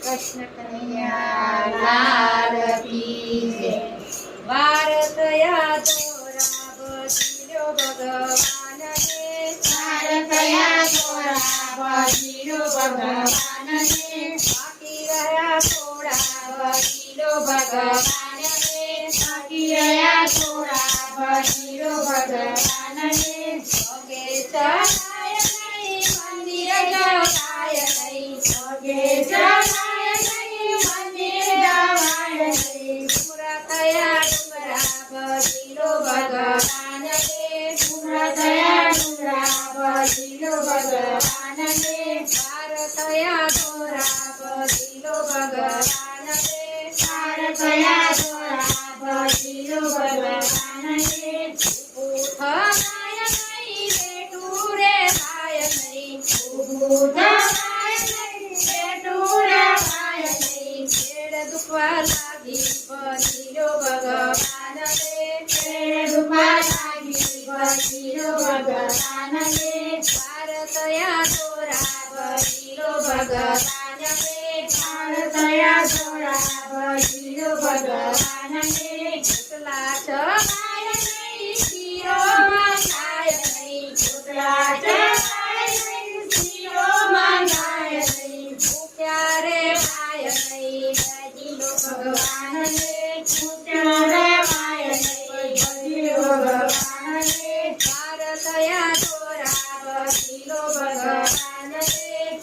કૃષ્ણ કનૈયા લાલ કી જય. વાર થયા તોરા બજીરો ભગવાનને, વાર થયા તોરા બજીરો ભગવાનને, બાકી રહ્યા થોડા બજીરો ભગવાનને, બાકી રહ્યા થોડા બજીરો ભગવાનને, પગે ચડાય નહીં મંદિર જવાય નહીં, પગે ચડાય નહીં મંદિર જવાય નહીં. પૂરા થયા ડુંગરા બજીરો ભગવાનને, પૂરા થયા ડુંગરા બજીરો ભગવાનને, વાર થયા તોરા બજીરો ભગવાનને, વાર થયા તોરા બજીરો ભગવાનને, ઉઠાય નહીં બેઠું રે થાય નહીં, ઊભું થવાય નહીં બેઠું રહેવાય નહીં. છેડ દુખવા લાગી બજીરો ભગવાનને, પેડ દુખવા લાગી બજીરો ભગવાનને, વાર થયા તોરા બજીરો ભગવાનને, વાર થયા તોરા બજીરો ભગવાનને, કેટલા ચડાય નહીં શિરોમાં થાય નહીં, પુતળા ચડાય નહીં શિરો માંગાય નહીં. ભૂખ્યા રે પાય નહીં બજીરો ભગવાનને, પુતળો રહેવાય નહીં બજીરો ભગવાનને, વાર થયા તોરા બજીરો ભગવાનને,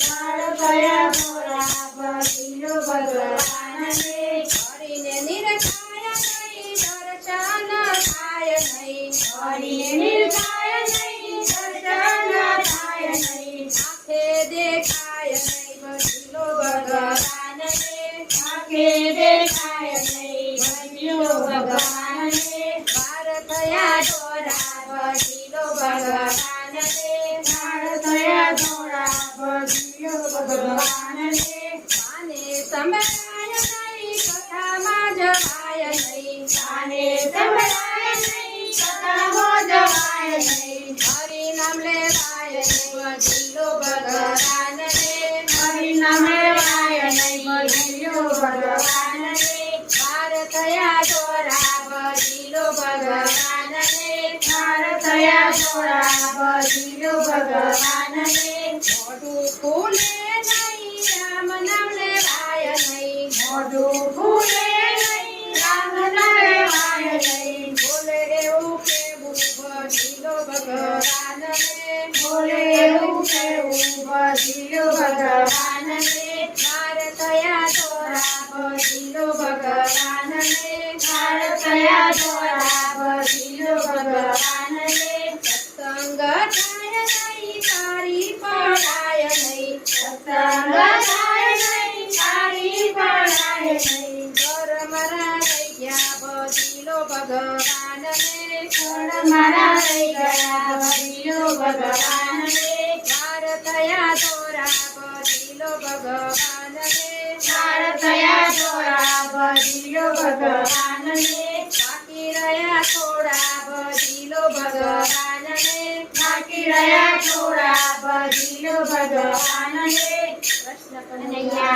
વાર થયા તોરા બજીરો ભગવાનને, હરિને નિરખાય નહીં દર્શન થાય નહીં, હરિને નિર્ધાય નહીં દર્શન થાય નહીં. આંખે દેખાય નહીં બજીરો ભગવાનને, આંખે દેખાય નહીં બજીરો ભગવાનને, વાર થયા તોરા બજીરો ભગવાનને, વાર થયા તોરા બજીરો ભગવાનને, આને સંભળાય નહીં કથામાં જવાય નહીં, કાને સંભળાય નહીં કથામાં જવાય નહીં. હરિ નામ લેવાય નહીં બજીરો ભગવાનને, હરિ નામ લેવાય નહીં બજીરો ભગવાનને, વાર થયા તોરા બજીરો ભગવાનને, વાર થયા તોરા બજીરો ભગવાનને, મોઢું ખુલે નહીં રામ નામ લેવાય નહીં, મોઢું ખુલે નહીં રામ નામ લેવાય નહીં. બોલે એવું કેવું બજીરો ભગવાનને, બોલે એવું કેવું બજીરો ભગવાનને, વાર થયા તોરા બજીરો ભગવાનને, વાર થયા તોરા બજીરો ભગવાનને, સત્સંગ થાય નહીં તારી પડાય નહીં, સત્સંગ થાય નહીં તારી પડાય નહીં. ઘર મારા રહી ગયા બજીરો ભગવાનને, ઘર મારા રહી ગયા બજીરો ભગવાનને, વાર થયા તોરા બજીરો ભગવાનને, વાર થયા તોરા બજીરો ભગવાનને, બાકી રહ્યા થોડા બજીરો ભગવાનને, બાકી રહ્યા થોડા બજીરો ભગવાનને. કૃષ્ણ કનૈયા